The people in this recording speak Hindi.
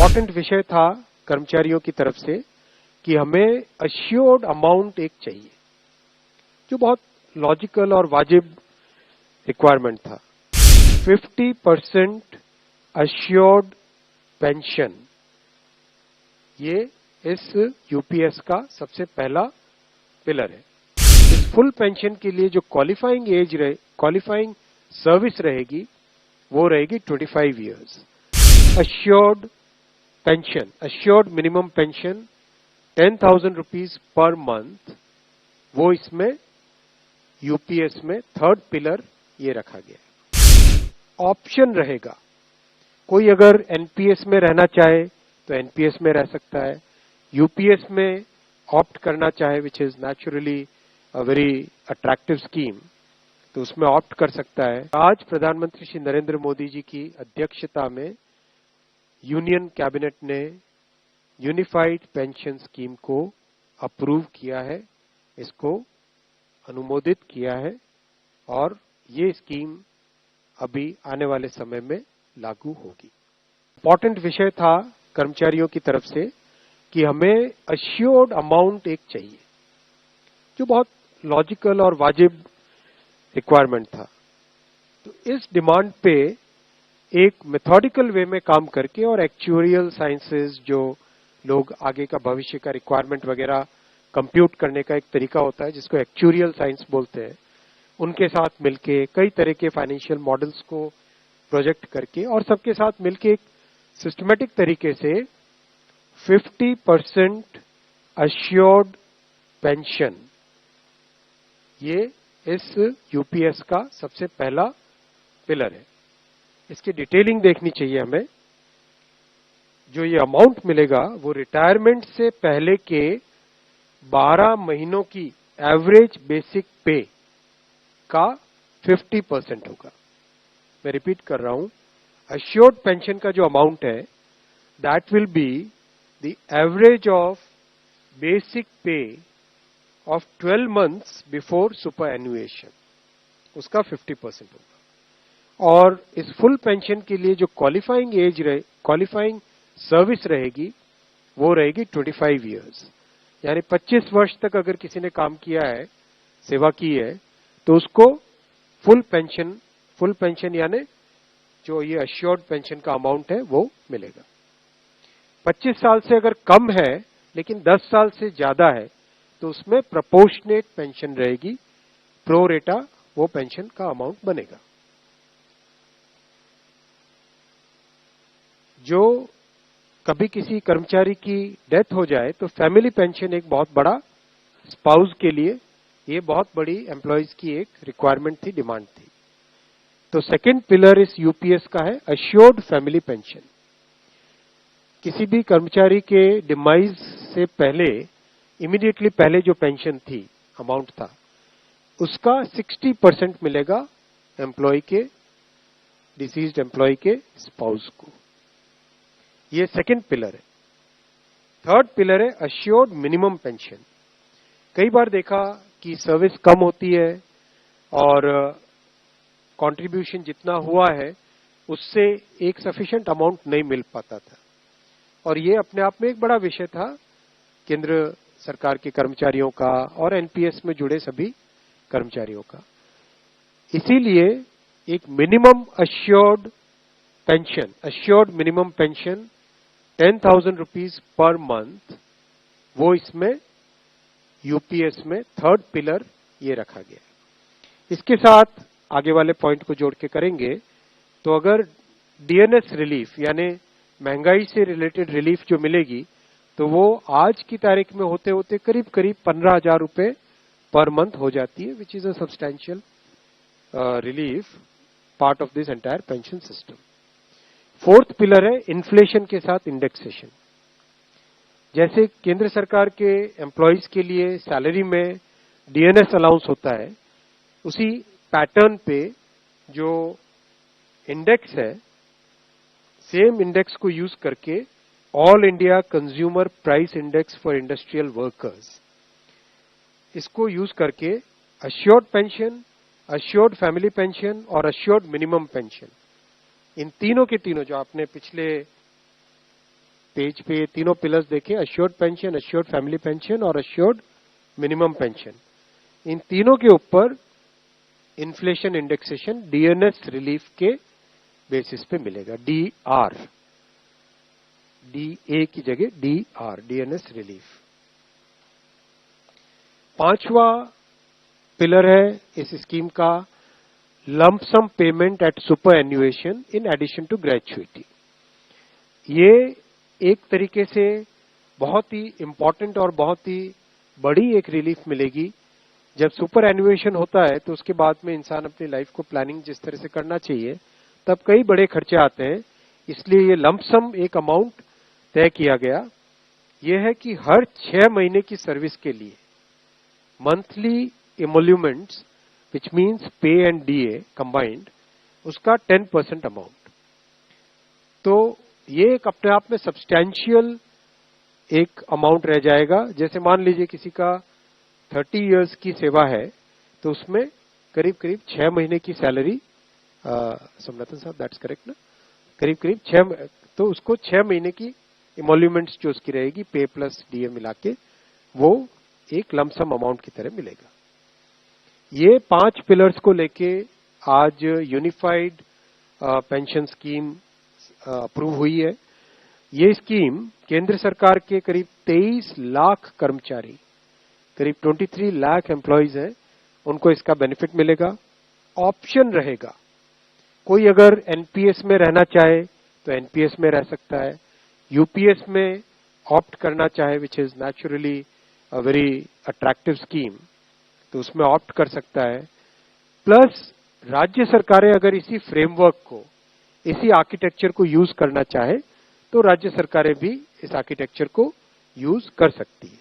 इम्पोर्टेंट विषय था कर्मचारियों की तरफ से कि हमें अश्योर्ड अमाउंट एक चाहिए, जो बहुत लॉजिकल और वाजिब रिक्वायरमेंट था। 50% अश्योर्ड पेंशन, ये इस यूपीएस का सबसे पहला पिलर है। इस फुल पेंशन के लिए जो क्वालिफाइंग सर्विस रहेगी वो रहेगी 25 years. Assured pension, assured minimum pension 10,000 rupees per month, वो इसमें यूपीएस में थर्ड पिलर ये रखा गया है। ऑप्शन रहेगा, कोई अगर एनपीएस में रहना चाहे तो एनपीएस में रह सकता है, यूपीएस में ऑप्ट करना चाहे which is naturally a very attractive scheme, तो उसमें ऑप्ट कर सकता है। आज प्रधानमंत्री श्री नरेंद्र मोदी जी की अध्यक्षता में यूनियन कैबिनेट ने यूनिफाइड पेंशन स्कीम को अप्रूव किया है, इसको अनुमोदित किया है और ये स्कीम अभी आने वाले समय में लागू होगी। इम्पोर्टेंट विषय था कर्मचारियों की तरफ से कि हमें अश्योर्ड अमाउंट एक चाहिए, जो बहुत लॉजिकल और वाजिब रिक्वायरमेंट था। तो इस डिमांड पे एक मेथोडिकल वे में काम करके और एक्चुअरियल साइंसेज, जो लोग आगे का भविष्य का रिक्वायरमेंट वगैरह कंप्यूट करने का एक तरीका होता है जिसको एक्चुअरियल साइंस बोलते हैं, उनके साथ मिलके कई तरह के फाइनेंशियल मॉडल्स को प्रोजेक्ट करके और सबके साथ मिलके एक सिस्टमेटिक तरीके से 50% अश्योर्ड पेंशन, ये इस यूपीएस का सबसे पहला पिलर है। इसकी डिटेलिंग देखनी चाहिए हमें। जो ये अमाउंट मिलेगा वो रिटायरमेंट से पहले के 12 महीनों की एवरेज बेसिक पे का 50% होगा। मैं रिपीट कर रहा हूं, अश्योर्ड पेंशन का जो अमाउंट है that will be the average of basic पे ऑफ 12 मंथ्स बिफोर सुपर एनुएशन, उसका 50% होगा। और इस फुल पेंशन के लिए जो क्वालिफाइंग सर्विस रहेगी वो रहेगी 25 इयर्स, यानी 25 वर्ष तक अगर किसी ने काम किया है, सेवा की है, तो उसको फुल पेंशन यानी जो ये अश्योर्ड पेंशन का अमाउंट है वो मिलेगा। 25 साल से अगर कम है लेकिन 10 साल से ज्यादा है तो उसमें प्रोपोर्शनेट पेंशन रहेगी, प्रो रेटा वो पेंशन का अमाउंट बनेगा। जो कभी किसी कर्मचारी की डेथ हो जाए तो फैमिली पेंशन एक बहुत बड़ा, स्पाउस के लिए ये बहुत बड़ी एम्प्लॉयज की एक रिक्वायरमेंट थी, डिमांड थी। तो सेकंड पिलर इस यूपीएस का है अश्योर्ड फैमिली पेंशन। किसी भी कर्मचारी के डिमाइज से पहले, इमीडिएटली पहले जो पेंशन थी, अमाउंट था, उसका 60% मिलेगा एम्प्लॉय के, डिसीज्ड एम्प्लॉय के स्पाउस को। ये सेकंड पिलर है। थर्ड पिलर है अश्योर्ड मिनिमम पेंशन। कई बार देखा कि सर्विस कम होती है और कंट्रीब्यूशन जितना हुआ है उससे एक सफिशिएंट अमाउंट नहीं मिल पाता था, और ये अपने आप में एक बड़ा विषय था केंद्र सरकार के कर्मचारियों का और एनपीएस में जुड़े सभी कर्मचारियों का। इसीलिए एक minimum assured pension, assured minimum pension 10,000 rupees per month, वो इसमें यूपीएस में थर्ड पिलर ये रखा गया। इसके साथ आगे वाले पॉइंट को जोड़ के करेंगे तो अगर डीएनएस रिलीफ यानी महंगाई से रिलेटेड रिलीफ जो मिलेगी तो वो आज की तारीख में होते होते करीब 15,000 रुपए पर मंथ हो जाती है, which is a substantial relief part of this entire pension system. Fourth pillar है इन्फ्लेशन के साथ इंडेक्सेशन। जैसे केंद्र सरकार के एम्प्लॉयज के लिए सैलरी में डीएनएस अलाउंस होता है, उसी पैटर्न पे जो इंडेक्स है, सेम इंडेक्स को यूज करके all India consumer price index for industrial workers, इसको यूज करके assured pension, assured family pension और अश्योर्ड मिनिमम पेंशन, इन तीनों के तीनों जो आपने पिछले पेज पे ये तीनों पिलर्स देखें, assured pension, assured family pension और अश्योर्ड मिनिमम पेंशन। इन तीनों के ऊपर इन्फ्लेशन इंडेक्सेशन डीएनएस रिलीफ के बेसिस पे मिलेगा। डीआर, डीए की जगह डीआर, डीएनएस रिलीफ। पांचवा पिलर है इस स्कीम का lump sum payment at superannuation in addition to gratuity. ये एक तरीके से बहुत ही इंपॉर्टेंट और बहुत ही बड़ी एक रिलीफ मिलेगी। जब सुपर एन्युएशन होता है तो उसके बाद में इंसान अपनी लाइफ को प्लानिंग जिस तरह से करना चाहिए तब कई बड़े खर्चे आते हैं, इसलिए ये लंप सम एक अमाउंट तय किया गया। यह है कि हर 6 महीने की सर्विस के लिए मंथली इमोल्यूमेंट्स विच मीन्स पे एंड डीए कंबाइंड, उसका 10% अमाउंट। तो ये एक अपने आप में सब्सटैंशियल एक अमाउंट रह जाएगा। जैसे मान लीजिए किसी का 30 इयर्स की सेवा है तो उसमें करीब करीब 6 महीने की सैलरी, सोमनाथन साहब दैट्स करेक्ट ना, करीब करीब 6, तो उसको 6 महीने की इमोल्यूमेंट्स जो उसकी रहेगी पे प्लस डीए मिला के वो एक लमसम अमाउंट की तरह मिलेगा। ये 5 पिलर्स को लेके आज यूनिफाइड पेंशन स्कीम अप्रूव हुई है। ये स्कीम केंद्र सरकार के करीब 23 लाख कर्मचारी, करीब 23 लाख एम्प्लॉइज हैं, उनको इसका बेनिफिट मिलेगा। ऑप्शन रहेगा, कोई अगर एनपीएस में रहना चाहे तो एनपीएस में रह सकता है, यूपीएस में ऑप्ट करना चाहे which is naturally a very attractive scheme तो उसमें ऑप्ट कर सकता है। प्लस राज्य सरकारें अगर इसी फ्रेमवर्क को, इसी आर्किटेक्चर को यूज करना चाहे तो राज्य सरकारें भी इस आर्किटेक्चर को यूज कर सकती है।